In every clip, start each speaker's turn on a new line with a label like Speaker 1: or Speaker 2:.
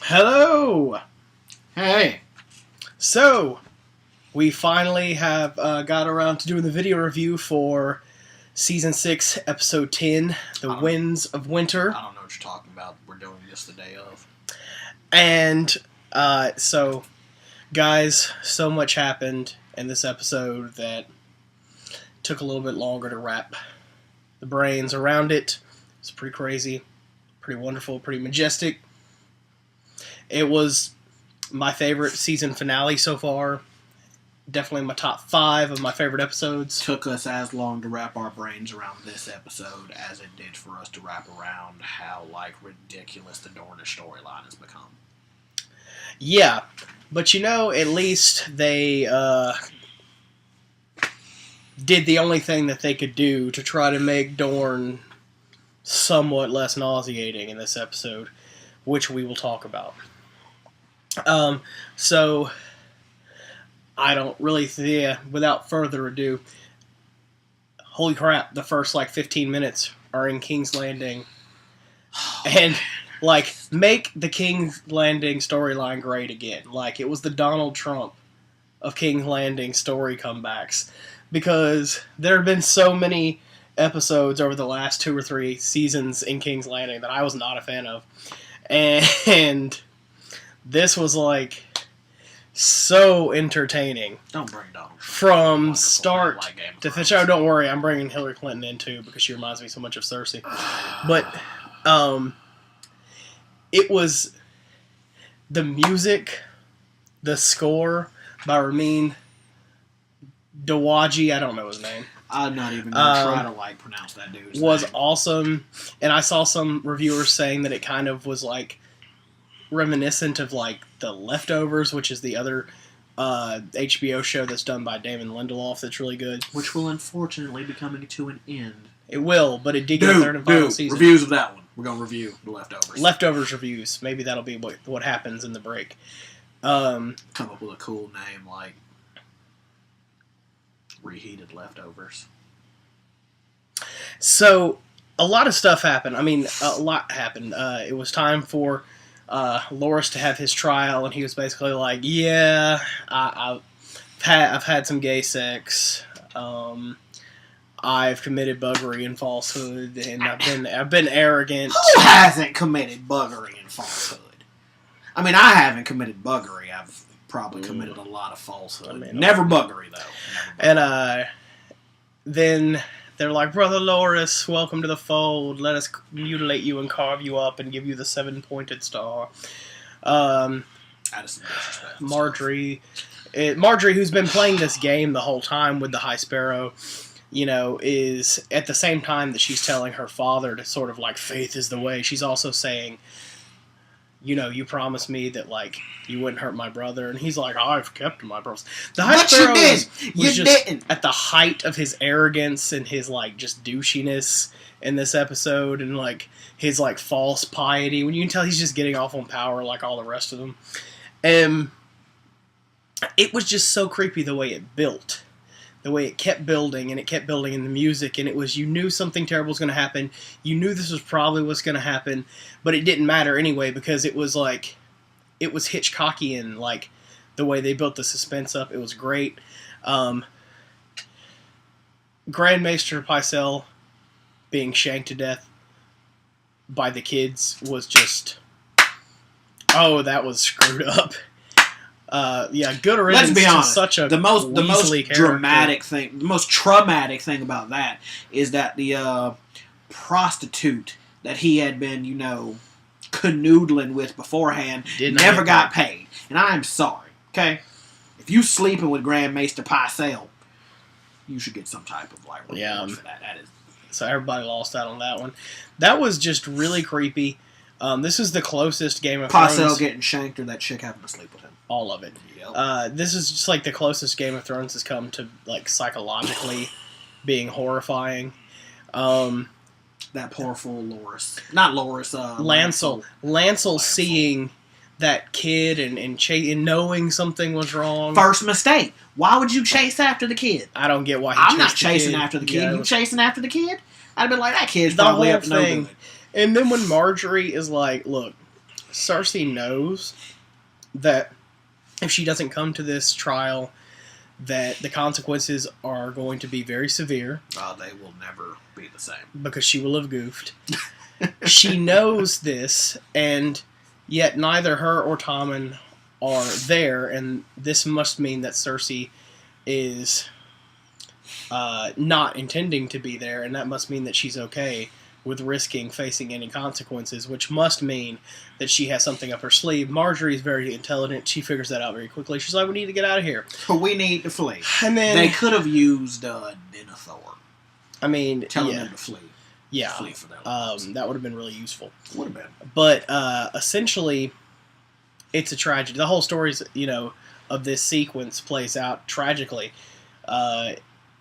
Speaker 1: Hello!
Speaker 2: Hey!
Speaker 1: So, we finally have got around to doing the video review for Season 6, Episode 10, The Winds of Winter.
Speaker 2: I don't know what you're talking about. We're doing this the day of.
Speaker 1: And, so, guys, so much happened in this episode that took a little bit longer to wrap the brains around it. It's pretty crazy, pretty wonderful, pretty majestic. It was my favorite season finale so far. Definitely my top 5 of my favorite episodes.
Speaker 2: Took us as long to wrap our brains around this episode as it did for us to wrap around how, ridiculous the Dornish storyline has become.
Speaker 1: Yeah, but at least they did the only thing that they could do to try to make Dorne somewhat less nauseating in this episode, which we will talk about. So, I don't really, without further ado, holy crap, the first, 15 minutes are in King's Landing, and, make the King's Landing storyline great again. It was the Donald Trump of King's Landing story comebacks, because there have been so many episodes over the last 2 or 3 seasons in King's Landing that I was not a fan of, and this was so entertaining.
Speaker 2: Don't bring Donald Trump
Speaker 1: from start to finish. Oh, don't worry, I'm bringing Hillary Clinton in too because she reminds me so much of Cersei. But it was the music, the score by Ramin Djawadi. I don't know his name.
Speaker 2: I'm not even gonna try to pronounce that dude's
Speaker 1: was
Speaker 2: name.
Speaker 1: Awesome, and I saw some reviewers saying that it kind of was reminiscent of The Leftovers, which is the other HBO show that's done by Damon Lindelof that's really good.
Speaker 2: Which will unfortunately be coming to an end.
Speaker 1: It will, but it did get a third and final season.
Speaker 2: Reviews of that one. We're going to review The Leftovers.
Speaker 1: Leftovers reviews. Maybe that'll be what happens in the break.
Speaker 2: Come up with a cool name like Reheated Leftovers.
Speaker 1: So, a lot of stuff happened. A lot happened. It was time for Loras to have his trial, and he was basically like, "Yeah, I've had some gay sex. I've committed buggery and falsehood, and I've been arrogant."
Speaker 2: Who hasn't committed buggery and falsehood? I haven't committed buggery. I've probably committed a lot of falsehood. Never buggery though.
Speaker 1: And then they're like, "Brother Loras, welcome to the fold. Let us mutilate you and carve you up and give you the 7-pointed star." Marjorie, who's been playing this game the whole time with the High Sparrow, is at the same time that she's telling her father to sort of faith is the way, she's also saying, you promised me that you wouldn't hurt my brother, and he's like, I've kept my promise. The High Sparrow was just at the height of his arrogance and his just douchiness in this episode, and his false piety. When you can tell he's just getting off on power like all the rest of them, and it was just so creepy the way it built. The way it kept building, and it kept building in the music, and it was, you knew something terrible was going to happen. You knew this was probably what's going to happen, but it didn't matter anyway because it was it was Hitchcockian, the way they built the suspense up. It was great. Grand Maester Pycelle being shanked to death by the kids was just, that was screwed up. Good riddance.
Speaker 2: Let's be honest.
Speaker 1: Such a
Speaker 2: the most
Speaker 1: dramatic
Speaker 2: thing, the most traumatic thing about that is that the prostitute that he had been, canoodling with beforehand never got paid. And I'm sorry, okay? If you sleeping with Grand Maester Pycelle, you should get some type of reward for that. That is.
Speaker 1: So everybody lost out on that one. That was just really creepy. This is the closest Game of Thrones.
Speaker 2: Pycelle getting shanked or that chick having to sleep with him.
Speaker 1: All of it.
Speaker 2: Yep.
Speaker 1: This is just the closest Game of Thrones has come to psychologically being horrifying.
Speaker 2: That poor fool Loras. Not Loras.
Speaker 1: Lancel. Lancel seeing that kid and knowing something was wrong.
Speaker 2: First mistake. Why would you chase after the kid?
Speaker 1: I don't get why
Speaker 2: I'm not chasing after the kid.
Speaker 1: Yeah,
Speaker 2: you chasing after the kid? I'd have been like, that kid's probably up to no good.
Speaker 1: And then when Marjorie is like, look, Cersei knows that if she doesn't come to this trial, that the consequences are going to be very severe.
Speaker 2: They will never be the same.
Speaker 1: Because she will have goofed. She knows this, and yet neither her or Tommen are there, and this must mean that Cersei is not intending to be there, and that must mean that she's okay with risking facing any consequences, which must mean that she has something up her sleeve. Marjorie is very intelligent. She figures that out very quickly. She's like, we need to get out of here.
Speaker 2: We need to flee.
Speaker 1: And then
Speaker 2: they could have used Denethor.
Speaker 1: I mean,
Speaker 2: telling them to flee.
Speaker 1: Yeah.
Speaker 2: Flee for their lives.
Speaker 1: That would have been really useful.
Speaker 2: Would have been.
Speaker 1: But essentially, it's a tragedy. The whole story, of this sequence plays out tragically.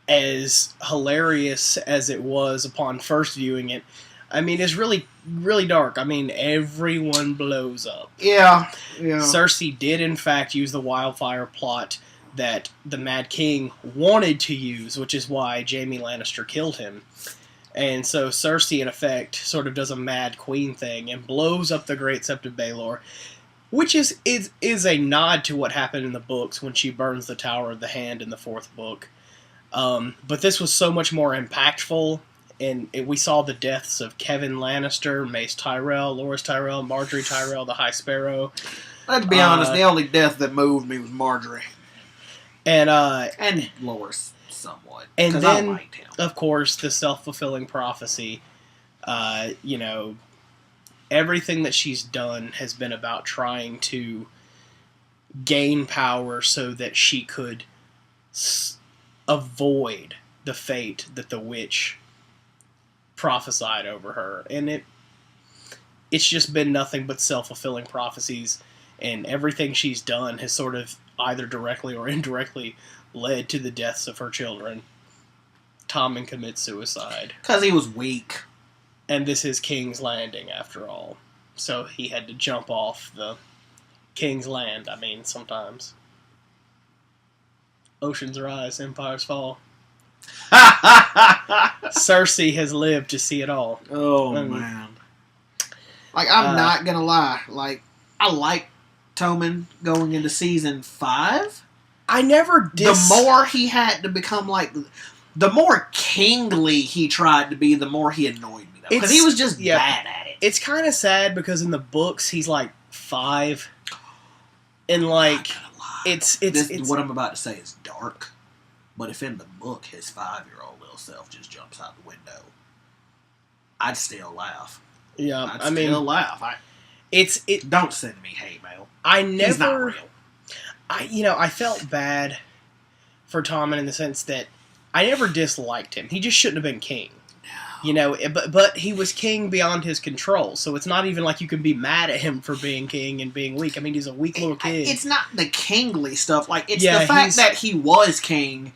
Speaker 1: As hilarious as it was upon first viewing it, I mean, it's really, really dark. I mean, everyone blows up.
Speaker 2: Yeah.
Speaker 1: Cersei did, in fact, use the wildfire plot that the Mad King wanted to use, which is why Jaime Lannister killed him. And so Cersei, in effect, sort of does a Mad Queen thing and blows up the Great Sept of Baelor, which is a nod to what happened in the books when she burns the Tower of the Hand in the 4th book. But this was so much more impactful, and we saw the deaths of Kevin Lannister, Mace Tyrell, Loras Tyrell, Marjorie Tyrell, the High Sparrow.
Speaker 2: Let's be honest, the only death that moved me was Marjorie.
Speaker 1: And
Speaker 2: Loras, somewhat.
Speaker 1: And then,
Speaker 2: I liked him.
Speaker 1: Of course, the self-fulfilling prophecy. Everything that she's done has been about trying to gain power so that she could avoid the fate that the witch prophesied over her. And it's just been nothing but self-fulfilling prophecies, and everything she's done has sort of either directly or indirectly led to the deaths of her children. Tommen commits suicide.
Speaker 2: Because he was weak.
Speaker 1: And this is King's Landing, after all. So he had to jump off the King's Land, sometimes. Oceans rise, empires fall. Cersei has lived to see it all.
Speaker 2: Oh, man. I'm not going to lie. I like Tommen going into season 5.
Speaker 1: I never did.
Speaker 2: The more he had to become the more kingly he tried to be, the more he annoyed me. Because he was just bad at it.
Speaker 1: It's kind of sad because in the books he's 5. And it's
Speaker 2: what I'm about to say is dark. But if in the book his 5-year-old little self just jumps out the window, I'd still laugh.
Speaker 1: Yeah,
Speaker 2: I'd still laugh. Don't send me hate mail. He's not real.
Speaker 1: I felt bad for Tommen in the sense that I never disliked him. He just shouldn't have been king. No. But he was king beyond his control, so it's not even like you can be mad at him for being king and being weak. He's a weak little kid.
Speaker 2: It's not the kingly stuff. It's the fact that he was king,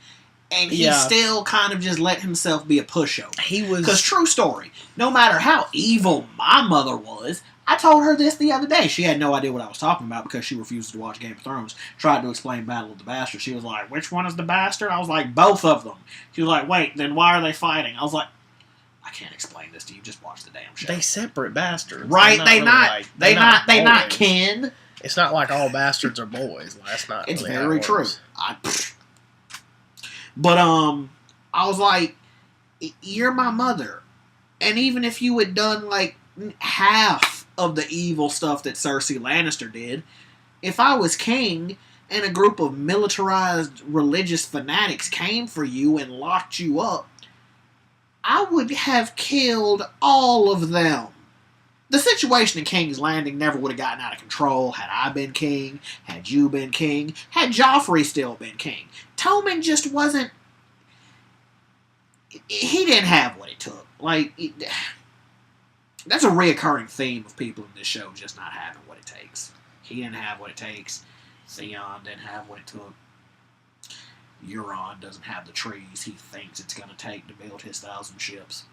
Speaker 2: and he still kind of just let himself be a pushover. Because true story, no matter how evil my mother was, I told her this the other day. She had no idea what I was talking about because she refused to watch Game of Thrones. Tried to explain Battle of the Bastards. She was like, which one is the bastard? I was like, both of them. She was like, wait, then why are they fighting? I was like, I can't explain this to you. Just watch the damn show.
Speaker 1: They separate bastards.
Speaker 2: Right? They not kin.
Speaker 1: It's not like all bastards are boys. That's not.
Speaker 2: It's
Speaker 1: really
Speaker 2: very true. But I was like, you're my mother, and even if you had done half of the evil stuff that Cersei Lannister did, if I was king and a group of militarized religious fanatics came for you and locked you up, I would have killed all of them. The situation in King's Landing never would have gotten out of control had I been king, had you been king, had Joffrey still been king. Tommen just wasn't... He didn't have what it took. That's a reoccurring theme of people in this show just not having what it takes. He didn't have what it takes. Theon didn't have what it took. Euron doesn't have the trees he thinks it's going to take to build his 1,000 ships.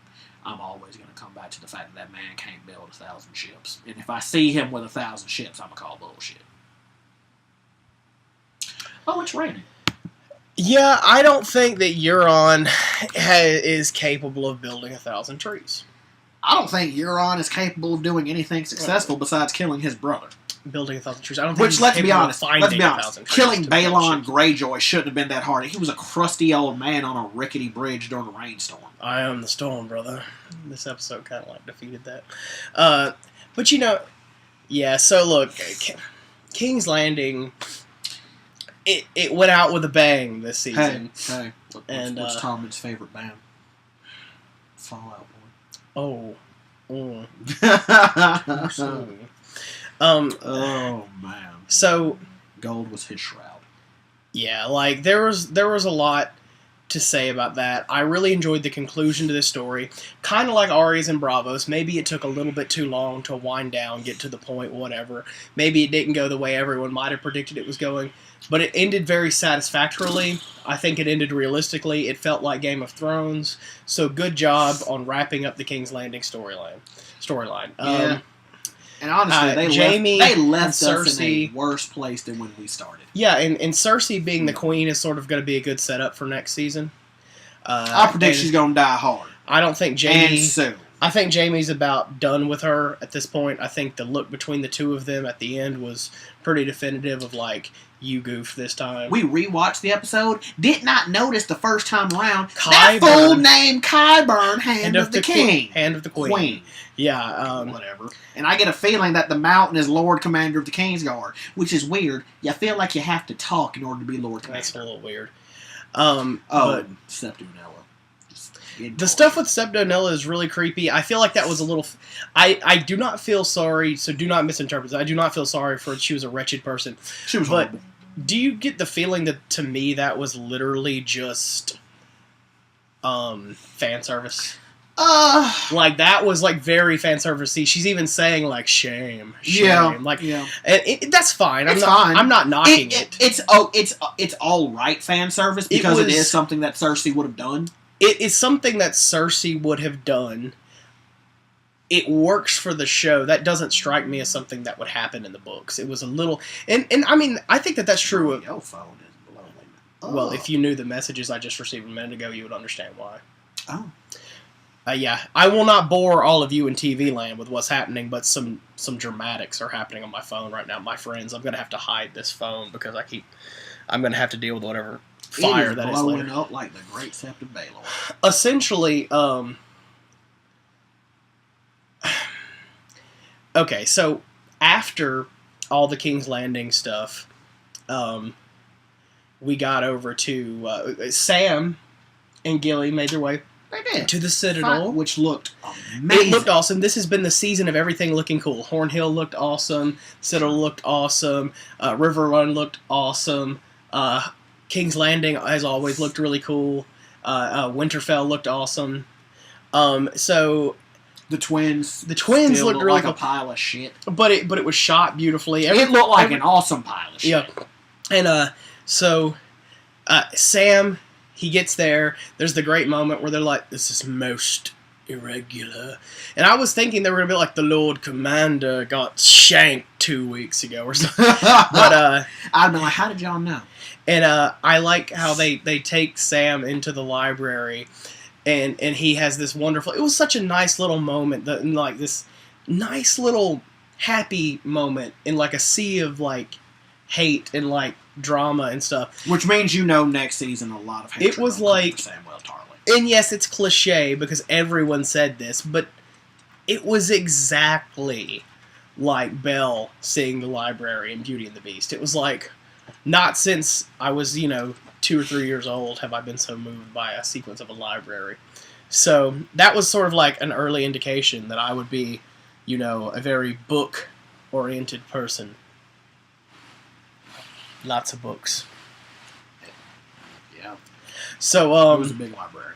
Speaker 2: I'm always going to come back to the fact that man can't build 1,000 ships. And if I see him with 1,000 ships, I'm going to call bullshit. Oh, it's raining.
Speaker 1: Yeah, I don't think that Euron is capable of building 1,000 trees.
Speaker 2: I don't think Euron is capable of doing anything successful besides killing his brother.
Speaker 1: Building 1,000 trees. I don't think
Speaker 2: Which, let's be honest,
Speaker 1: killing
Speaker 2: Balon Greyjoy shouldn't have been that hard. He was a crusty old man on a rickety bridge during a rainstorm.
Speaker 1: I am the storm, brother. This episode kind of like defeated that. But you know, yeah. So look, King's Landing. It went out with a bang this season.
Speaker 2: Hey, what's Tommen's favorite band? Fallout Boy.
Speaker 1: Oh.
Speaker 2: Oh man.
Speaker 1: So
Speaker 2: gold was his shroud.
Speaker 1: Yeah, like there was a lot to say about that. I really enjoyed the conclusion to this story. Kind of like Arya's and Bravos. Maybe it took a little bit too long to wind down, get to the point, whatever. Maybe it didn't go the way everyone might have predicted it was going. But it ended very satisfactorily. I think it ended realistically. It felt like Game of Thrones. So good job on wrapping up the King's Landing storyline.
Speaker 2: Yeah. And honestly, they left us in a worse place than when we started.
Speaker 1: Yeah, and Cersei being the queen is sort of going to be a good setup for next season.
Speaker 2: I predict she's going to die hard.
Speaker 1: I don't think Jaime...
Speaker 2: And soon.
Speaker 1: I think Jaime's about done with her at this point. I think the look between the two of them at the end was pretty definitive of like, you goofed this time.
Speaker 2: We rewatched the episode, did not notice the first time around
Speaker 1: Qyburn.
Speaker 2: that fool named Qyburn, Hand of the King.
Speaker 1: Hand of the Queen. Yeah.
Speaker 2: Whatever. And I get a feeling that the Mountain is Lord Commander of the Kingsguard, which is weird. You feel like you have to talk in order to be Lord Commander.
Speaker 1: That's a little weird.
Speaker 2: But Septunella.
Speaker 1: The stuff with Septunella is really creepy. I feel like that was a little... I do not feel sorry, so do not misinterpret it. I do not feel sorry for she was a wretched person.
Speaker 2: She was horrible.
Speaker 1: Do you get the feeling that, to me, that was literally just fan service? Like, that was, like, very fan service-y. She's even saying, like, shame.
Speaker 2: Yeah.
Speaker 1: Like,
Speaker 2: yeah.
Speaker 1: That's fine.
Speaker 2: It's fine.
Speaker 1: I'm not knocking it.
Speaker 2: It's all right fan service because it is something that Cersei would have done.
Speaker 1: It is something that Cersei would have done. It works for the show. That doesn't strike me as something that would happen in the books. It was a little... And I mean, I think that's true.
Speaker 2: Your phone is blowing.
Speaker 1: Well, if you knew the messages I just received a minute ago, you would understand why.
Speaker 2: Oh.
Speaker 1: Yeah. I will not bore all of you in TV land with what's happening, but some dramatics are happening on my phone right now. My friends, I'm going to have to hide this phone because I'm going to have to deal with whatever... fire that is
Speaker 2: blowing up like the Great Sept of Baelor.
Speaker 1: Essentially, okay, so after all the King's Landing stuff, we got over to Sam and Gilly made their way to the Citadel,
Speaker 2: which looked amazing.
Speaker 1: It looked awesome. This has been the season of everything looking cool. Hornhill looked awesome. Citadel looked awesome. River Run looked awesome. King's Landing, as always, looked really cool. Winterfell looked awesome. So
Speaker 2: the twins
Speaker 1: looked really
Speaker 2: like
Speaker 1: cool.
Speaker 2: A pile of shit.
Speaker 1: But it was shot beautifully.
Speaker 2: It looked like an awesome pile of shit.
Speaker 1: Yeah. And so Sam, he gets there. There's the great moment where they're like, "This is most irregular." And I was thinking they were gonna be like, the Lord Commander got shanked 2 weeks ago or something. But
Speaker 2: I'd be like, how did y'all know?
Speaker 1: And I like how they take Sam into the library, and he has this wonderful... It was such a nice little moment, like this nice little happy moment in like a sea of like hate and like drama and stuff.
Speaker 2: Which means next season a lot of hatred.
Speaker 1: It was like...
Speaker 2: Samwell Tarly.
Speaker 1: And yes, it's cliche because everyone said this, but it was exactly like Belle seeing the library in Beauty and the Beast. It was like... Not since I was, 2 or 3 years old have I been so moved by a sequence of a library. So that was sort of like an early indication that I would be, a very book-oriented person. Lots of books.
Speaker 2: Yeah.
Speaker 1: So,
Speaker 2: it was a big library.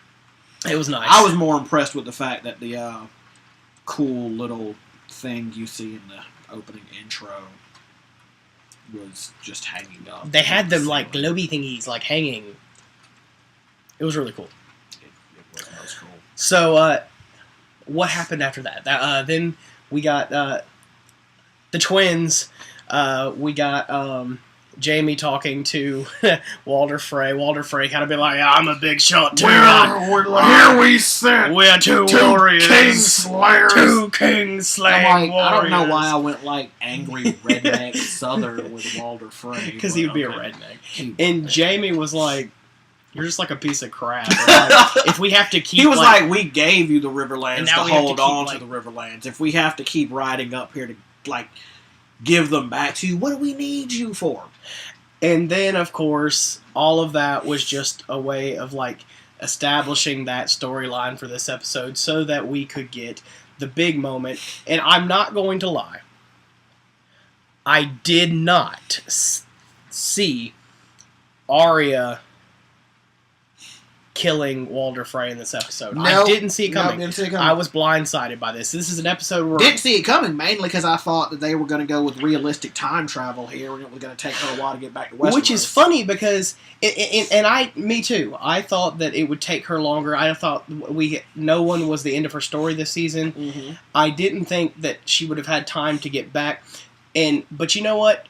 Speaker 1: It was nice.
Speaker 2: I was more impressed with the fact that the cool little thing you see in the opening intro was just hanging up.
Speaker 1: They had them like globy thingies like hanging. It was really cool.
Speaker 2: It was cool.
Speaker 1: So what happened after that? Then we got the twins. We got Jamie talking to Walder Frey. Walder Frey kind of be like, I'm a big shot too.
Speaker 3: Here we sit.
Speaker 1: We're two warriors.
Speaker 3: Kingslayers.
Speaker 1: Two Kingslaying warriors.
Speaker 2: I don't know why I went like angry redneck Southern with Walder Frey.
Speaker 1: Because he would be a redneck. And Jamie was like, you're just like a piece of crap. Like, if we have to keep...
Speaker 2: He was like, we gave you the Riverlands to hold on
Speaker 1: to
Speaker 2: the Riverlands. If we have to keep riding up here to, like, give them back to you, what do we need you for?
Speaker 1: And then, of course, all of that was just a way of, like, establishing that storyline for this episode so that we could get the big moment. And I'm not going to lie. I did not see Arya killing Walder Frey in this episode. I didn't see it coming. I was blindsided by this. This is an episode where...
Speaker 2: Didn't see it coming, mainly because I thought that they were going to go with realistic time travel here, and it was going to take her a while to get back to Westeros.
Speaker 1: Which is funny because... me too. I thought that it would take her longer. I thought no one was the end of her story this season.
Speaker 2: Mm-hmm.
Speaker 1: I didn't think that she would have had time to get back. But you know what?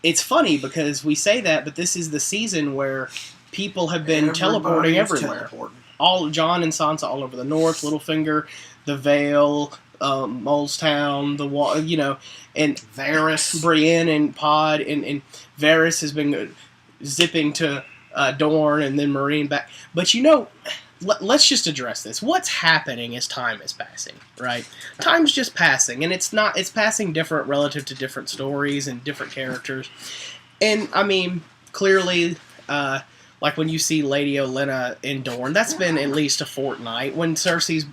Speaker 1: It's funny because we say that, but this is the season where... people have been teleporting everywhere. All Jon and Sansa all over the north, Littlefinger, the Vale, Molestown, and
Speaker 2: Varys,
Speaker 1: Brienne and Pod, and Varys has been zipping to Dorne and then Marine back. But let's just address this. What's happening as time is passing, right? Time's just passing, and it's passing different relative to different stories and different characters. And I mean, clearly. Like when you see Lady Olenna in Dorne, that's been at least a fortnight. When Cersei's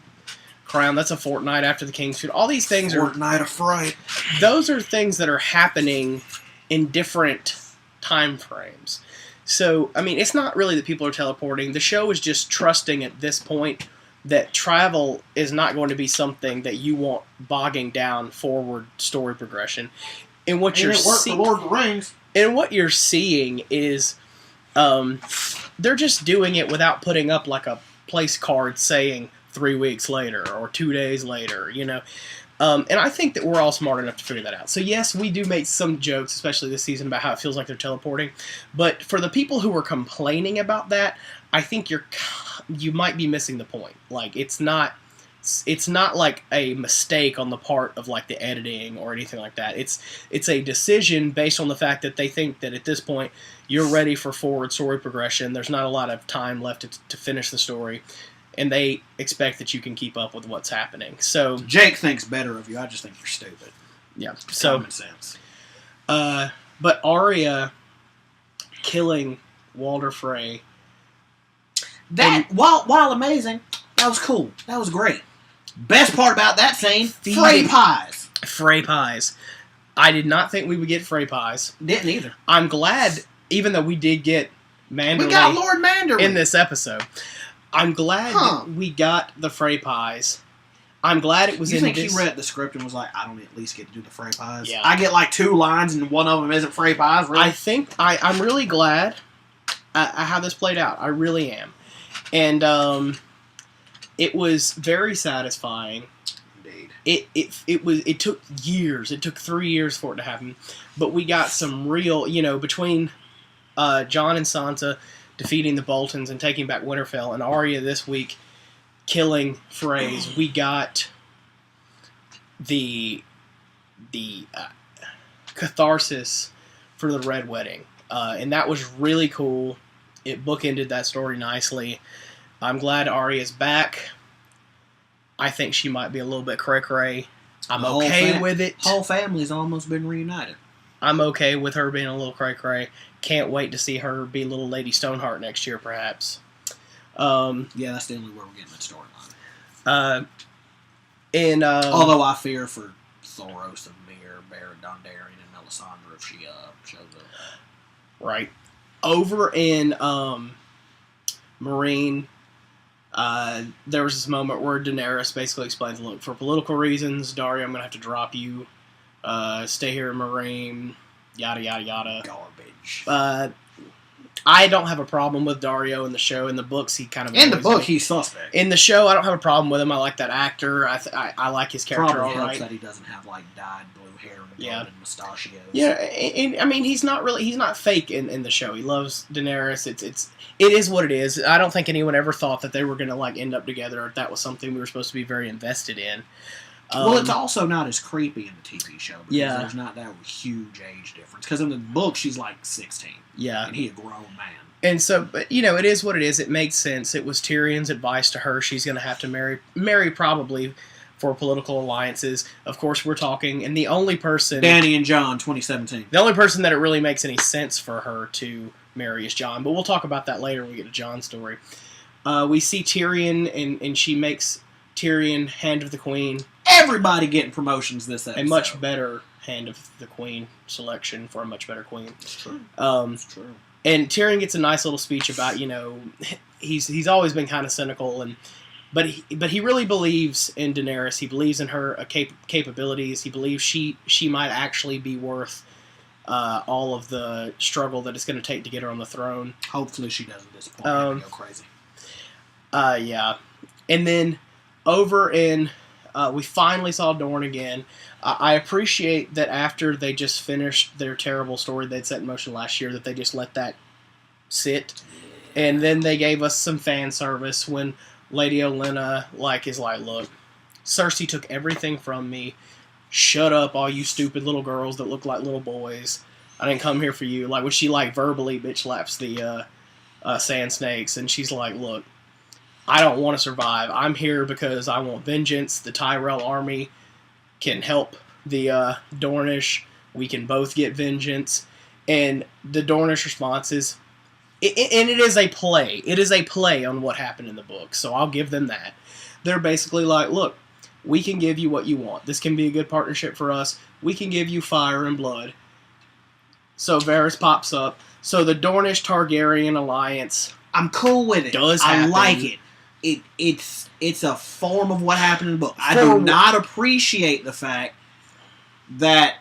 Speaker 1: crowned, that's a fortnight after the King's Feud. All these things
Speaker 2: Fortnight of fright.
Speaker 1: Those are things that are happening in different time frames. So, I mean, it's not really that people are teleporting. The show is just trusting at this point that travel is not going to be something that you want bogging down forward story progression. And what you're seeing,
Speaker 2: Lord of the Rings.
Speaker 1: And what you're seeing is. They're just doing it without putting up like a place card saying 3 weeks later or 2 days later, And I think that we're all smart enough to figure that out. So yes, we do make some jokes, especially this season, about how it feels like they're teleporting. But for the people who are complaining about that, I think you might be missing the point. Like it's not like a mistake on the part of like the editing or anything like that. It's a decision based on the fact that they think that at this point you're ready for forward story progression. There's not a lot of time left to finish the story, and they expect that you can keep up with what's happening. So
Speaker 2: Jake thinks better of you. I just think you're stupid.
Speaker 1: Yeah. So
Speaker 2: common sense.
Speaker 1: But Arya killing Walder Frey.
Speaker 2: While amazing, that was cool. That was great. Best part about that scene, Frey pies.
Speaker 1: Frey pies. I did not think we would get Frey pies.
Speaker 2: Didn't either.
Speaker 1: I'm glad, even though we did get Manderley
Speaker 2: we got Lord Manderley
Speaker 1: in this episode. I'm glad that we got the Frey pies. I'm glad it was in this.
Speaker 2: You think he read the script and was like, I don't at least get to do the Frey pies?
Speaker 1: Yeah.
Speaker 2: I get like 2 lines and one of them isn't Frey pies, really?
Speaker 1: I think I'm really glad how this played out. I really am. And it was very satisfying.
Speaker 2: Indeed.
Speaker 1: It took years. It took 3 years for it to happen. But we got some real, between Jon and Sansa defeating the Boltons and taking back Winterfell, and Arya this week killing Freys, we got the catharsis for the Red Wedding. And that was really cool. It bookended that story nicely. I'm glad Arya's back. I think she might be a little bit cray-cray. I'm okay with it.
Speaker 2: Whole family's almost been reunited.
Speaker 1: I'm okay with her being a little cray-cray. Can't wait to see her be little Lady Stoneheart next year, perhaps.
Speaker 2: Yeah, that's the only way we're getting that storyline. Although I fear for Thoros and Mir, Barrett Dondarrion, and Melisandre if she shows up.
Speaker 1: Right. Over in Marine, there was this moment where Daenerys basically explains, look, for political reasons, Daria, I'm going to have to drop you. Stay here in Marine, yada, yada, yada.
Speaker 2: Garbage.
Speaker 1: I don't have a problem with Dario in the show. In the books, he kind of
Speaker 2: in the book he's suspect.
Speaker 1: In the show, I don't have a problem with him. I like that actor. I like his character.
Speaker 2: Probably
Speaker 1: all
Speaker 2: helps
Speaker 1: right.
Speaker 2: that he doesn't have like dyed blue hair and golden mustachios.
Speaker 1: Yeah, and I mean he's not fake in the show. He loves Daenerys. It is what it is. I don't think anyone ever thought that they were going to like end up together, or that was something we were supposed to be very invested in.
Speaker 2: Well, it's also not as creepy in the TV show because there's not that huge age difference. Because in the book, she's like 16.
Speaker 1: Yeah.
Speaker 2: And he's a grown man.
Speaker 1: And so, but, you know, it is what it is. It makes sense. It was Tyrion's advice to her. She's going to have to marry probably for political alliances. Of course, we're talking, and the only person...
Speaker 2: Dany and Jon, 2017.
Speaker 1: The only person that it really makes any sense for her to marry is Jon. But we'll talk about that later when we get to Jon's story. We see Tyrion, and she makes Tyrion Hand of the Queen.
Speaker 2: Everybody getting promotions this episode.
Speaker 1: A much better Hand of the Queen selection for a much better queen.
Speaker 2: It's true.
Speaker 1: It's true. And Tyrion gets a nice little speech about, you know, he's always been kind of cynical, but he really believes in Daenerys. He believes in her capabilities. He believes she might actually be worth all of the struggle that it's going to take to get her on the throne.
Speaker 2: Hopefully she doesn't disappoint him and go crazy.
Speaker 1: Yeah. And then over in... we finally saw Dorne again. I appreciate that after they just finished their terrible story they'd set in motion last year, that they just let that sit. And then they gave us some fan service when Lady Olenna is like, look, Cersei took everything from me. Shut up, all you stupid little girls that look like little boys. I didn't come here for you. Like when she verbally bitch slaps the sand snakes, and she's like, look, I don't want to survive. I'm here because I want vengeance. The Tyrell army can help the Dornish. We can both get vengeance. And the Dornish response is, and it is a play. It is a play on what happened in the book, so I'll give them that. They're basically like, look, we can give you what you want. This can be a good partnership for us. We can give you fire and blood. So Varys pops up. So the Dornish Targaryen alliance...
Speaker 2: I'm cool with it.
Speaker 1: I
Speaker 2: like it. It's a form of what happened in the book. I do not appreciate the fact that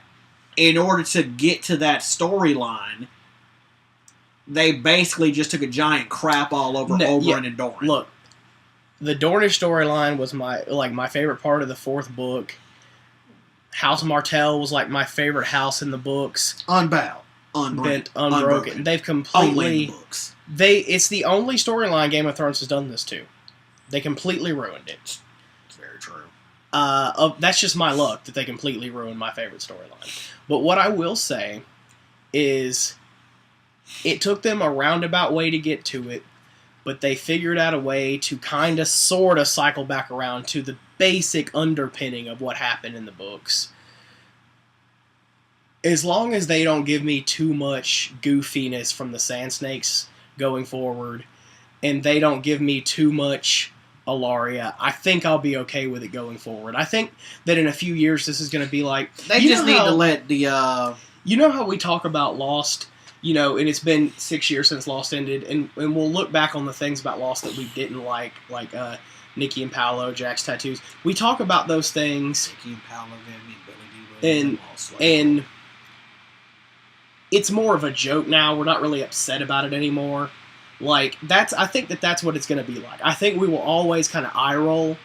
Speaker 2: in order to get to that storyline, they basically just took a giant crap all over Oberyn and Dorne.
Speaker 1: Look, the Dornish storyline was my favorite part of the fourth book. House Martell was my favorite house in the books. Unbroken. They've completely...
Speaker 2: books.
Speaker 1: It's the only storyline Game of Thrones has done this to. They completely ruined it.
Speaker 2: It's very true.
Speaker 1: That's just my luck that they completely ruined my favorite storyline. But what I will say is it took them a roundabout way to get to it, but they figured out a way to kind of sort of cycle back around to the basic underpinning of what happened in the books. As long as they don't give me too much goofiness from the Sand Snakes going forward, and they don't give me too much Alaria, I think I'll be okay with it going forward. I think that in a few years this is going to be like...
Speaker 2: They just need to let the...
Speaker 1: You know how we talk about Lost, and it's been 6 years since Lost ended, and we'll look back on the things about Lost that we didn't like Nikki and Paolo, Jack's tattoos. We talk about those things...
Speaker 2: Nikki and Paolo, Billy
Speaker 1: and it's more of a joke now. We're not really upset about it anymore. I think that's what it's going to be like. I think we will always kind of eye roll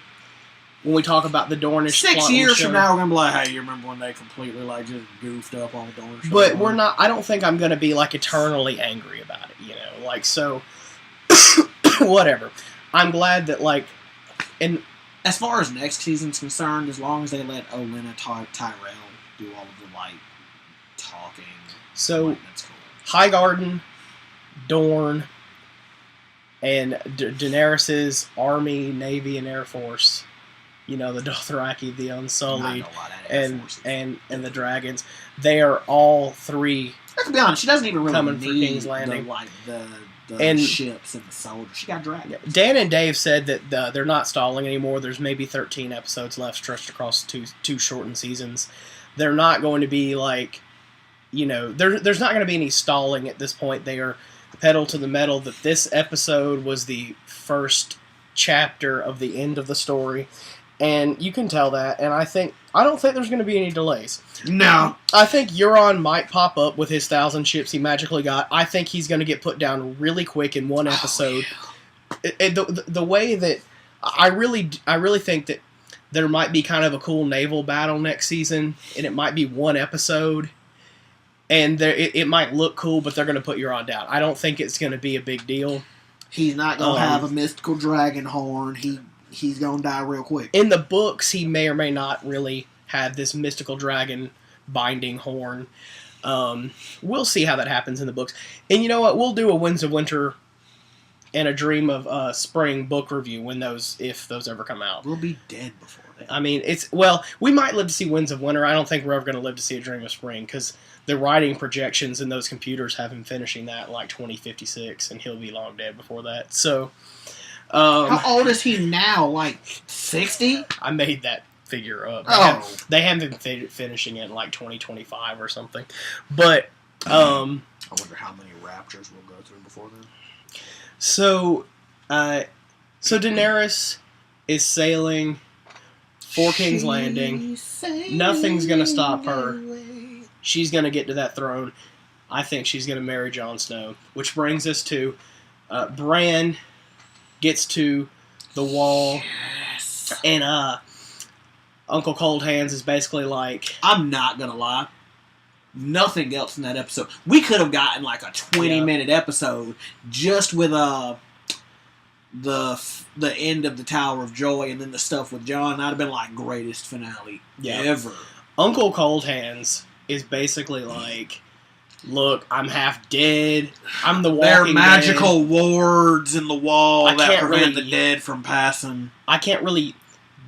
Speaker 1: when we talk about the Dornish.
Speaker 2: 6 years from now, we're going to be like, hey, you remember when they completely just goofed up on the Dornish?
Speaker 1: But we're not. I don't think I'm going to be eternally angry about it. So whatever. I'm glad that and
Speaker 2: as far as next season's concerned, as long as they let Olenna Tyrell do all of the talking.
Speaker 1: So
Speaker 2: that's cool.
Speaker 1: Highgarden, Dorne, and Daenerys's army, navy, and air force. The Dothraki, the Unsullied, and the dragons. They are all three.
Speaker 2: Let's be honest. She doesn't even really
Speaker 1: coming
Speaker 2: need
Speaker 1: for King's Landing.
Speaker 2: The ships and the soldiers. She got dragons.
Speaker 1: Dan and Dave said that they're not stalling anymore. There's maybe 13 episodes left, stretched across two shortened seasons. They're not going to be there's not going to be any stalling at this point. They are pedal to the metal that this episode was the first chapter of the end of the story, and you can tell that. And I think I don't think there's going to be any delays.
Speaker 2: No.
Speaker 1: I think Euron might pop up with his 1,000 ships he magically got. I think he's going to get put down really quick in one episode. The way that I really think that there might be kind of a cool naval battle next season, and it might be one episode, and it might look cool, but they're going to put Euron down. I don't think it's going to be a big deal.
Speaker 2: He's not going to have a mystical dragon horn. He's going to die real quick.
Speaker 1: In the books, he may or may not really have this mystical dragon binding horn. We'll see how that happens in the books. And you know what? We'll do a Winds of Winter and a Dream of Spring book review if those ever come out.
Speaker 2: We'll be dead before then.
Speaker 1: I mean, we might live to see Winds of Winter. I don't think we're ever going to live to see a Dream of Spring, because the writing projections in those computers have him finishing that in like 2056, and he'll be long dead before that. So,
Speaker 2: how old is he now? Like 60?
Speaker 1: I made that figure up. They have him finishing it in like 2025 or something. But
Speaker 2: I wonder how many raptures we'll go through before then.
Speaker 1: So Daenerys is sailing for King's Landing. Nothing's going to stop her. She's going to get to that throne. I think she's going to marry Jon Snow. Which brings us to Bran gets to the wall.
Speaker 2: Yes.
Speaker 1: And Uncle Cold Hands is basically like...
Speaker 2: I'm not going to lie. Nothing else in that episode. We could have gotten like a 20-minute episode just with the end of the Tower of Joy and then the stuff with Jon. That'd have been like greatest finale ever.
Speaker 1: Uncle Cold Hands is basically like, look, I'm half dead. I'm the walking
Speaker 2: There are magical
Speaker 1: dead.
Speaker 2: wards in the wall that prevent
Speaker 1: really,
Speaker 2: the dead from passing.
Speaker 1: I can't really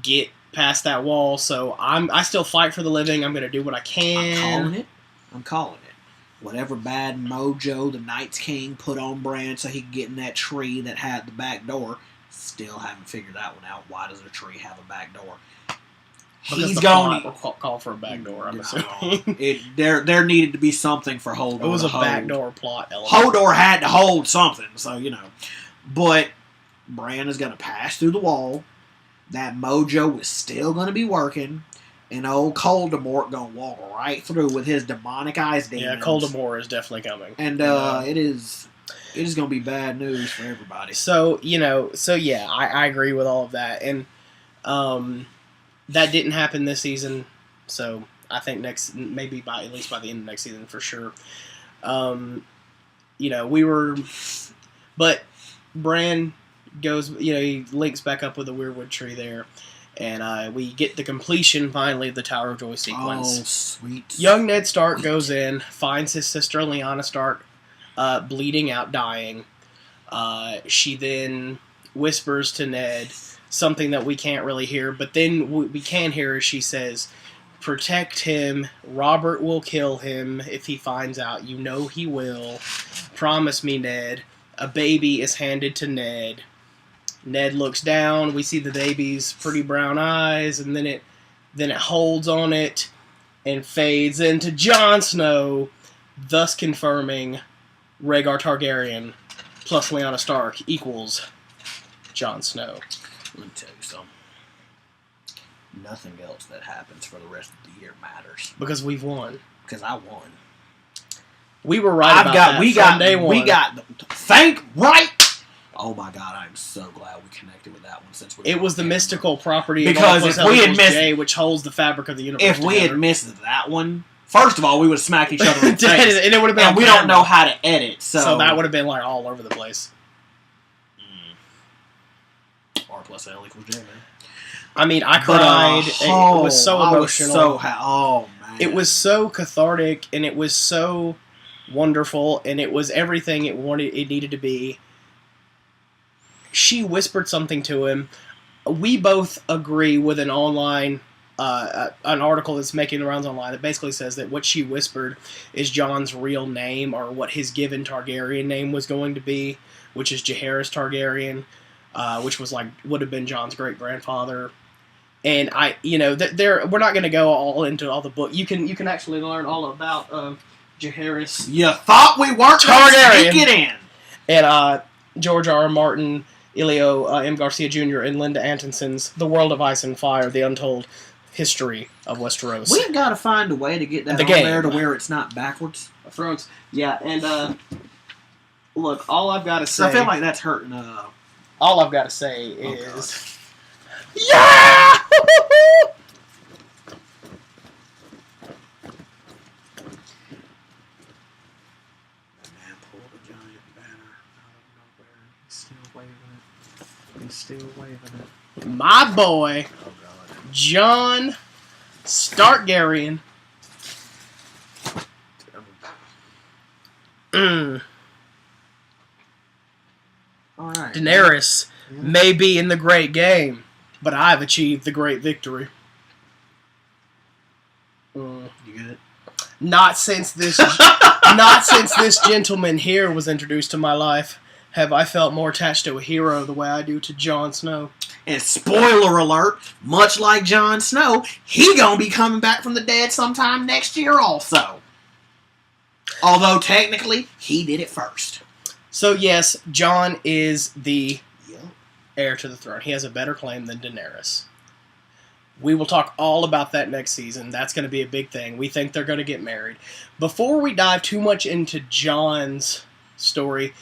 Speaker 1: get past that wall, so I still fight for the living. I'm going to do what I can.
Speaker 2: I'm calling it. Whatever bad mojo the Night's King put on Bran so he could get in that tree that had the back door, still haven't figured that one out. Why does a tree have a back door?
Speaker 1: Because he's going to call for a back door, I'm assuming.
Speaker 2: There needed to be something for Hodor.
Speaker 1: It was a backdoor plot element.
Speaker 2: Hodor had to hold something, so, you know. But Bran is going to pass through the wall. That mojo is still going to be working. And old Coldemort going to walk right through with his demonic eyes demons.
Speaker 1: Yeah, Coldemort is definitely coming.
Speaker 2: And it is going to be bad news for everybody.
Speaker 1: So, I agree with all of that. And that didn't happen this season. So, I think at least by the end of next season for sure. But Bran goes, he links back up with the Weirwood tree there. And we get the completion, finally, of the Tower of Joy sequence.
Speaker 2: Oh, sweet.
Speaker 1: Young Ned Stark goes in, finds his sister Lyanna Stark bleeding out, dying. She then whispers to Ned something that we can't really hear, but then we can hear as she says, "Protect him. Robert will kill him if he finds out. You know he will. Promise me, Ned." A baby is handed to Ned. Ned looks down. We see the baby's pretty brown eyes, and then it holds on it and fades into Jon Snow, thus confirming Rhaegar Targaryen plus Lyanna Stark equals Jon Snow.
Speaker 2: Let me tell you something. Nothing else that happens for the rest of the year matters.
Speaker 1: Because we've won.
Speaker 2: Because I won.
Speaker 1: We were right about that from day one.
Speaker 2: Oh my God! I'm so glad we connected with that one
Speaker 1: it was the mystical property
Speaker 2: because
Speaker 1: if we had missed which holds the fabric of the universe.
Speaker 2: If we had missed that one, first of all, we would have smacked each other in the face,
Speaker 1: and it would have been.
Speaker 2: And we don't know how to edit,
Speaker 1: so that would have been like all over the place.
Speaker 2: R plus L equals J, man.
Speaker 1: I mean, I cried. It was so emotional.
Speaker 2: Man.
Speaker 1: It was so cathartic, and it was so wonderful, and it was everything it needed to be. She whispered something to him. We both agree with an online, an article that's making the rounds online that basically says that what she whispered is Jon's real name, or what his given Targaryen name was going to be, which is Jaehaerys Targaryen, which was would have been Jon's great grandfather. And we're not going to go all into all the book. You can actually learn all about Jaehaerys.
Speaker 2: You thought we weren't
Speaker 1: Targaryen.
Speaker 2: Sneak it in.
Speaker 1: And George R. R. Martin, Elio M. Garcia Jr., and Linda Antonson's The World of Ice and Fire, The Untold history of Westeros.
Speaker 2: We've got to find a way to get that
Speaker 1: The
Speaker 2: on
Speaker 1: game.
Speaker 2: there to where it's not backwards.
Speaker 1: Thrones. Yeah, and look, all I've got to say.
Speaker 2: I feel like that's hurting.
Speaker 1: All I've got to say is, yeah!
Speaker 2: Man pulled a giant banner out of nowhere. He's still waving it. He's still waving it.
Speaker 1: My boy,
Speaker 2: Oh God.
Speaker 1: John Starkgarian.
Speaker 2: All right.
Speaker 1: Daenerys may be in the great game, but I've achieved the great victory.
Speaker 2: You good?
Speaker 1: Not since this gentleman here was introduced to my life have I felt more attached to a hero the way I do to Jon Snow.
Speaker 2: And spoiler alert, much like Jon Snow, he gonna be coming back from the dead sometime next year also. Although technically, he did it first.
Speaker 1: So yes, Jon is the
Speaker 2: Yep.
Speaker 1: heir to the throne. He has a better claim than Daenerys. We will talk all about that next season. That's going to be a big thing. We think they're going to get married. Before we dive too much into Jon's story,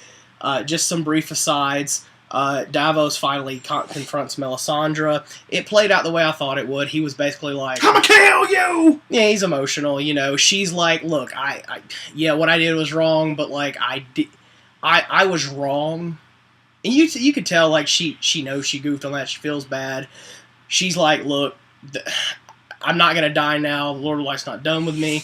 Speaker 1: just some brief asides. Davos finally confronts Melisandre. It played out the way I thought it would. He was basically like,
Speaker 2: I'ma kill you!
Speaker 1: yeah, he's emotional, you know. She's like, look, yeah, what I did was wrong, but like I was wrong. And you could tell like she knows she goofed on that. She feels bad. She's like, look, I'm not gonna die now. The Lord of Light's not done with me.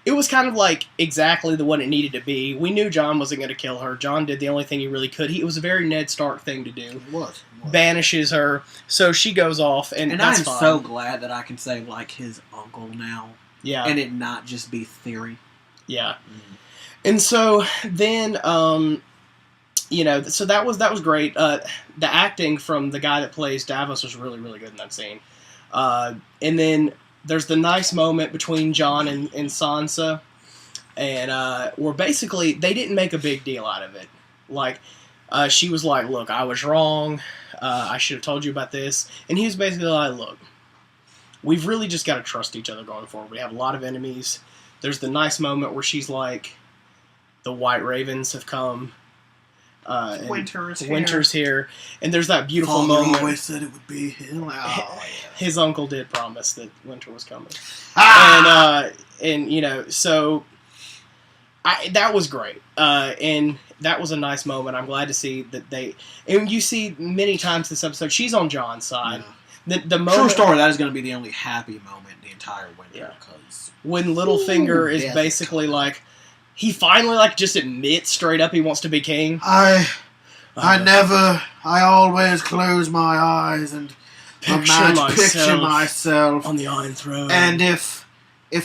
Speaker 1: It was kind of like exactly the one it needed to be. We knew Jon wasn't going to kill her. Jon did the only thing he really could. It was a very Ned Stark thing to do.
Speaker 2: It was.
Speaker 1: Banishes her, so she goes off, and that's
Speaker 2: I'm
Speaker 1: fine.
Speaker 2: so glad that I can say like his uncle now,
Speaker 1: Yeah,
Speaker 2: and it not just be theory.
Speaker 1: yeah. And so then, you know, so that was great. The acting from the guy that plays Davos was really, really good in that scene. And then there's the nice moment between Jon and Sansa, and where basically they didn't make a big deal out of it. Like, she was like, look, I was wrong. I should have told you about this. And he was basically like, look, we've really just got to trust each other going forward. We have a lot of enemies. There's the nice moment where she's like, the White Ravens have come. And Winter's here. And there's that beautiful moment.
Speaker 2: Always said it would be him. Oh, yeah.
Speaker 1: His uncle did promise that winter was coming.
Speaker 2: Ah!
Speaker 1: And you know, so that was great. And that was a nice moment. I'm glad to see that and you see many times this episode, she's on Jon's side.
Speaker 2: Yeah.
Speaker 1: The moment,
Speaker 2: true story, that is going to be the only happy moment the entire winter.
Speaker 1: Yeah.
Speaker 2: Because
Speaker 1: when Littlefinger is
Speaker 2: death
Speaker 1: basically like, he finally like just admits straight up he wants to be king.
Speaker 3: I always close my eyes and picture myself
Speaker 1: on the Iron Throne.
Speaker 3: And if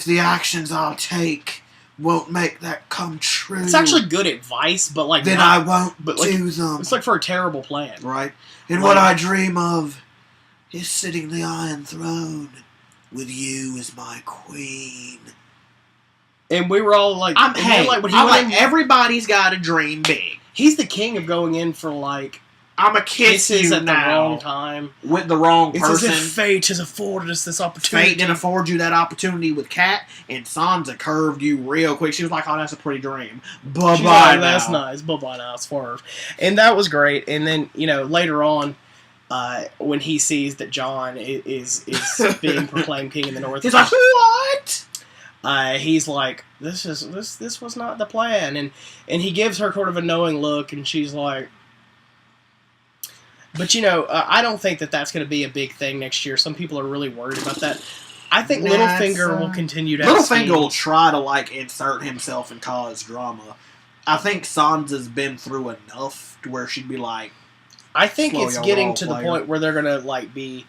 Speaker 3: the actions I'll take won't make that come true,
Speaker 1: it's actually good advice, but like
Speaker 3: then
Speaker 1: not,
Speaker 3: I won't
Speaker 1: but like,
Speaker 3: do them.
Speaker 1: It's like for a terrible plan.
Speaker 3: Right? And what I dream of is sitting the Iron Throne with you as my queen.
Speaker 1: And we were all like,
Speaker 2: everybody's got a dream big.
Speaker 1: He's the king of going in for like,
Speaker 2: I'm a kiss
Speaker 1: kisses
Speaker 2: you
Speaker 1: at
Speaker 2: now.
Speaker 1: the wrong time.
Speaker 2: With the wrong
Speaker 1: It's
Speaker 2: person.
Speaker 1: as if fate has afforded us this opportunity.
Speaker 2: Fate didn't afford you that opportunity with Kat, and Sansa curved you real quick. She was like, oh, that's a pretty dream. Bye-bye
Speaker 1: She's like,
Speaker 2: now.
Speaker 1: that's nice. Bye-bye now, swerve. And that was great. And then, you know, later on, when he sees that Jon is being proclaimed king in the North,
Speaker 2: He's like, what?
Speaker 1: He's like, this was not the plan, and he gives her sort of a knowing look, and she's like, but you know, I don't think that's going to be a big thing next year. Some people are really worried about that. I think Littlefinger will continue to have
Speaker 2: Littlefinger will try to like insert himself and cause drama. I think Sansa's been through enough to where she'd be like,
Speaker 1: I think it's getting to
Speaker 2: player.
Speaker 1: the point where they're going to like be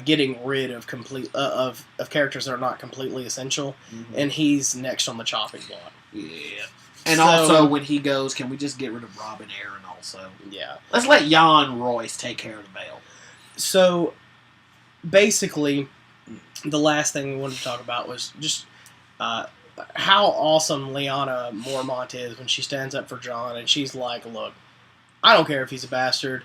Speaker 1: getting rid of of characters that are not completely essential, and he's next on the chopping block.
Speaker 2: Yeah. And also, when he goes, can we just get rid of Rob and Aaron also?
Speaker 1: Yeah.
Speaker 2: Let's let Jan Royce take care of the Vale.
Speaker 1: So, basically, the last thing we wanted to talk about was just how awesome Lyanna Mormont is when she stands up for Jon, and she's like, look, I don't care if he's a bastard.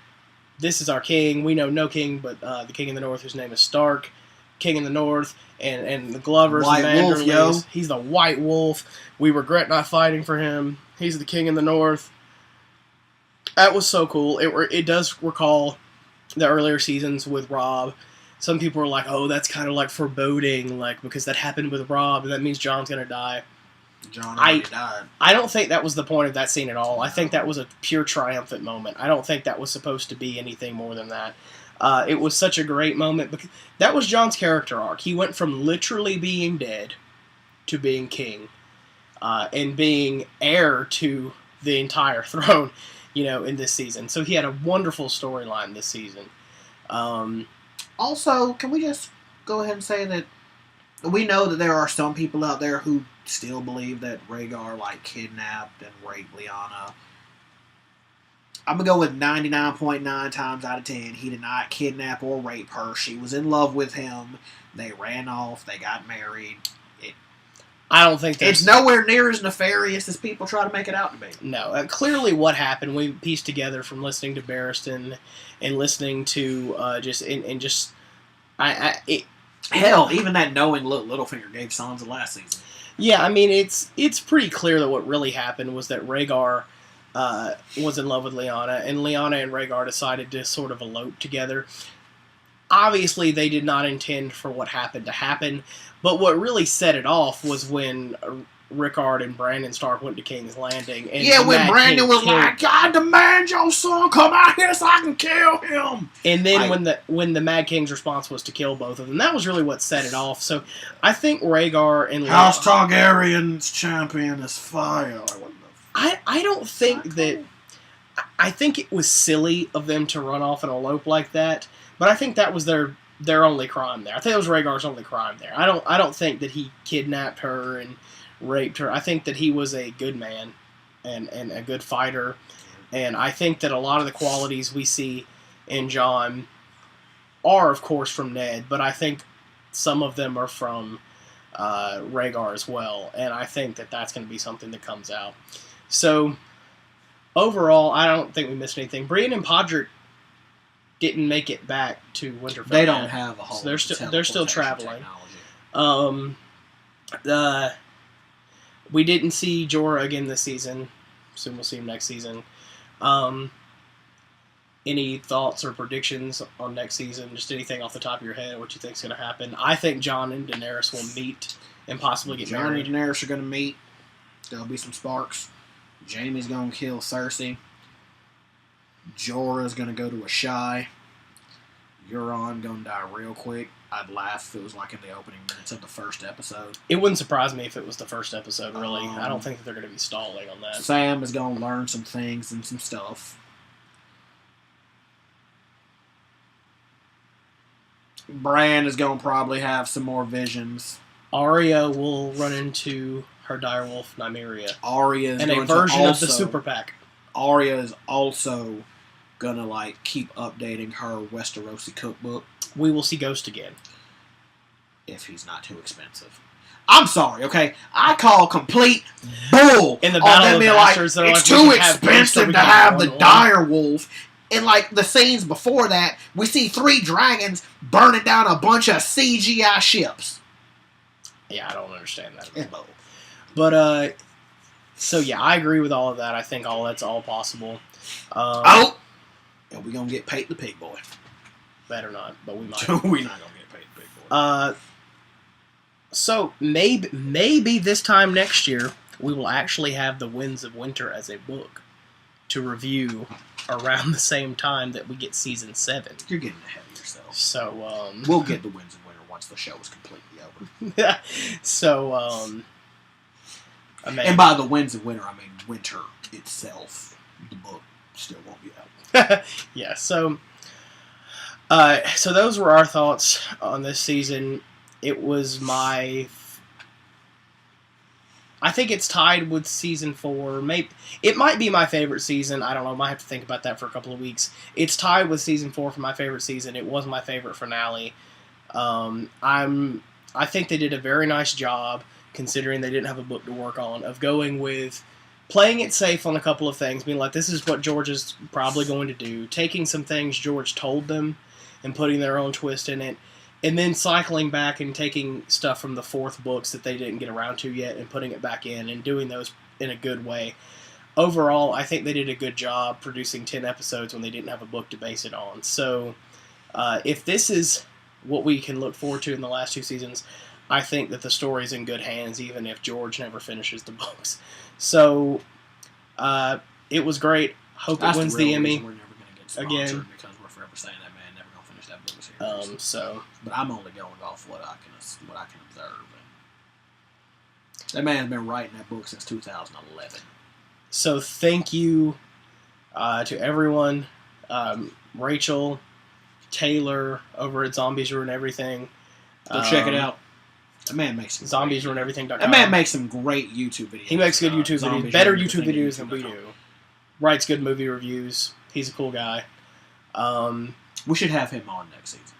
Speaker 1: This is our king. We know no king but the king in the north, whose name is Stark. King in the North, and the Glovers
Speaker 2: White
Speaker 1: and
Speaker 2: Wolf,
Speaker 1: Manderleys.
Speaker 2: yo.
Speaker 1: He's the White Wolf. We regret not fighting for him. He's the King in the North. That was so cool. It does recall the earlier seasons with Robb. Some people were like, "Oh, that's kind of like foreboding, like because that happened with Robb, and that means John's gonna die."
Speaker 2: John already died.
Speaker 1: I don't think that was the point of that scene at all. I think that was a pure triumphant moment. I don't think that was supposed to be anything more than that. It was such a great moment because that was John's character arc. He went from literally being dead to being king, and being heir to the entire throne, in this season. So he had a wonderful storyline this season.
Speaker 2: Also, can we just go ahead and say that we know that there are some people out there who still believe that Rhaegar, kidnapped and raped Lyanna. I'm going to go with 99.9 times out of 10. He did not kidnap or rape her. She was in love with him. They ran off. They got married.
Speaker 1: I don't think
Speaker 2: it's nowhere near as nefarious as people try to make it out to be.
Speaker 1: No. Clearly what happened, we pieced together from listening to Barristan and listening to
Speaker 2: Hell, even that knowing look Littlefinger gave Sansa last season.
Speaker 1: Yeah, I mean, it's pretty clear that what really happened was that Rhaegar was in love with Lyanna, and Lyanna and Rhaegar decided to sort of elope together. Obviously, they did not intend for what happened to happen, but what really set it off was when Rickard and Brandon Stark went to King's Landing. And
Speaker 2: when Brandon was like, "I demand your son come out here so I can kill him."
Speaker 1: And then when the Mad King's response was to kill both of them, that was really what set it off. So I think Rhaegar and
Speaker 3: House Targaryen's champion is fire.
Speaker 1: I don't think that. I think it was silly of them to run off and elope like that, but I think that was their only crime there. I think it was Rhaegar's only crime there. I don't think that he kidnapped her and raped her. I think that he was a good man and a good fighter, and I think that a lot of the qualities we see in Jon are, of course, from Ned, but I think some of them are from Rhaegar as well, and I think that that's going to be something that comes out. So, overall, I don't think we missed anything. Brienne and Podrick didn't make it back to Winterfell.
Speaker 2: They don't have a whole.
Speaker 1: So they're still traveling.
Speaker 2: Technology.
Speaker 1: We didn't see Jorah again this season. Soon we'll see him next season. Any thoughts or predictions on next season? Just anything off the top of your head, what you think's going to happen? I think Jon and Daenerys will meet and possibly get married.
Speaker 2: Jon and Daenerys are going to meet. There'll be some sparks. Jaime's going to kill Cersei. Jorah's going to go to a Shy. Euron going to die real quick. I'd laugh if it was like in the opening minutes of the first episode.
Speaker 1: It wouldn't surprise me if it was the first episode, really. I don't think that they're going to be stalling on that.
Speaker 2: Sam is going to learn some things and some stuff. Bran is going to probably have some more visions.
Speaker 1: Arya will run into her direwolf, Nymeria.
Speaker 2: Arya is
Speaker 1: and
Speaker 2: going
Speaker 1: a version
Speaker 2: to
Speaker 1: of the Super PAC.
Speaker 2: Arya is also going to keep updating her Westerosi cookbook.
Speaker 1: We will see Ghost again.
Speaker 2: If he's not too expensive. I'm sorry, okay? I call complete bull
Speaker 1: in the Battle of the Bastards.
Speaker 2: It's too expensive to have the dire wolf. And the scenes before that, we see 3 dragons burning down a bunch of CGI ships.
Speaker 1: Yeah, I don't understand that. But so yeah, I agree with all of that. I think that's all possible.
Speaker 2: And we gonna get paid the pig boy.
Speaker 1: Better not, but we might.
Speaker 2: We're not gonna get paid the pig boy.
Speaker 1: So maybe this time next year we will actually have The Winds of Winter as a book to review around the same time that we get season 7.
Speaker 2: You're getting ahead of yourself.
Speaker 1: So
Speaker 2: we'll get The Winds of Winter once the show is completely over.
Speaker 1: So
Speaker 2: and by The Winds of Winter, I mean winter itself. The book still won't be out.
Speaker 1: Yeah. So those were our thoughts on this season. It was I think it's tied with season 4. Maybe it might be my favorite season. I don't know. I might have to think about that for a couple of weeks. It's tied with season 4 for my favorite season. It was my favorite finale. I think they did a very nice job, considering they didn't have a book to work on, of going with playing it safe on a couple of things, being like, this is what George is probably going to do, taking some things George told them and putting their own twist in it, and then cycling back and taking stuff from the fourth books that they didn't get around to yet and putting it back in and doing those in a good way. Overall, I think they did a good job producing 10 episodes when they didn't have a book to base it on. So, if this is what we can look forward to in the last 2 seasons, I think that the story's in good hands, even if George never finishes the books. So, it was great. Hope it wins the Emmy.
Speaker 2: We're never going to get sponsored
Speaker 1: again.
Speaker 2: Because we're forever saying that man never going to finish that book series.
Speaker 1: So,
Speaker 2: but I'm only going off what I can observe. That man's been writing that book since 2011.
Speaker 1: So thank you to everyone, Rachel, Taylor over at Zombies Ruin Everything.
Speaker 2: Go check it out. That man makes some
Speaker 1: ZombiesRuinEverything.com.
Speaker 2: That man makes some great YouTube videos.
Speaker 1: He makes good YouTube videos, better YouTube videos than we do. Writes good movie reviews. He's a cool guy.
Speaker 2: We should have him on next season.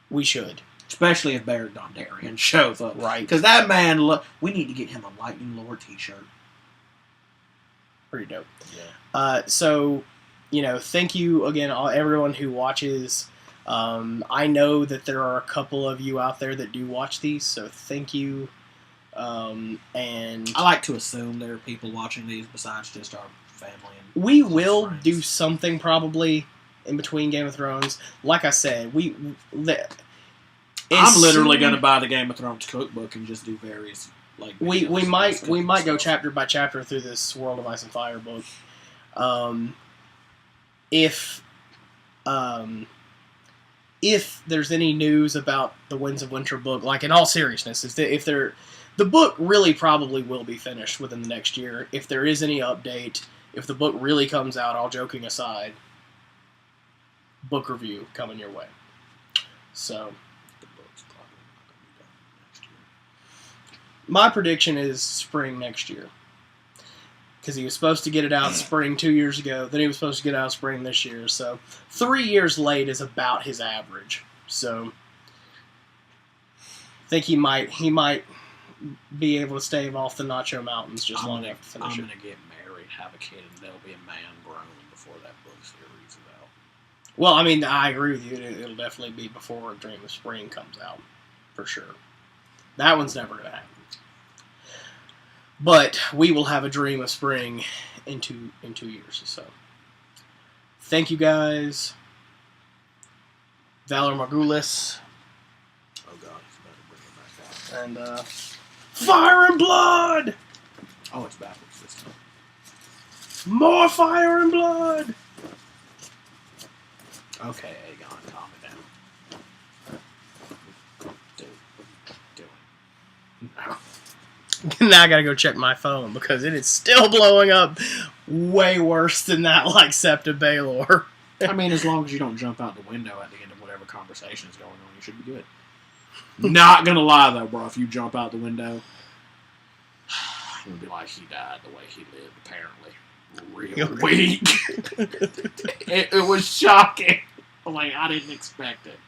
Speaker 1: We should.
Speaker 2: Especially if Barrett Dondarrion shows up.
Speaker 1: Right.
Speaker 2: Because that man, we need to get him a Lightning Lord t-shirt.
Speaker 1: Pretty dope.
Speaker 2: Yeah.
Speaker 1: So, thank you again, everyone who watches. I know that there are a couple of you out there that do watch these, so thank you. And
Speaker 2: I like to assume there are people watching these besides just our family. And
Speaker 1: we will
Speaker 2: friends.
Speaker 1: do something probably in between Game of Thrones. Like I said,
Speaker 2: I'm literally going to buy the Game of Thrones cookbook and just do various
Speaker 1: we might go chapter by chapter through this World of Ice and Fire book. If there's any news about the Winds of Winter book, like in all seriousness, the book really probably will be finished within the next year. If there is any update, if the book really comes out, all joking aside, book review coming your way. So. My prediction is spring next year. Because he was supposed to get it out spring 2 years ago. Then he was supposed to get it out spring this year. So 3 years late is about his average. So I think he might be able to stave off the Nacho Mountains just long enough to finish it.
Speaker 2: I'm going to get married, have a kid, and there'll be a man grown before that book series is out.
Speaker 1: Well, I mean, I agree with you. It'll definitely be before Dream of Spring comes out. For sure. That one's never going to happen. But we will have a Dream of Spring in 2 years. So, thank you guys. Valor Margulis.
Speaker 2: Oh God, it's about to bring it back out.
Speaker 1: And Fire and Blood.
Speaker 2: Oh, it's backwards this time.
Speaker 1: More Fire and Blood.
Speaker 2: Okay, Aegon, calm it down. Do it. No.
Speaker 1: Now I gotta go check my phone because it is still blowing up way worse than that, like Septa Baelor.
Speaker 2: I mean, as long as you don't jump out the window at the end of whatever conversation is going on, you should be good. Not gonna lie though, bro, if you jump out the window, it would be like he died the way he lived, apparently. Real weak. It was shocking. Like, I didn't expect it.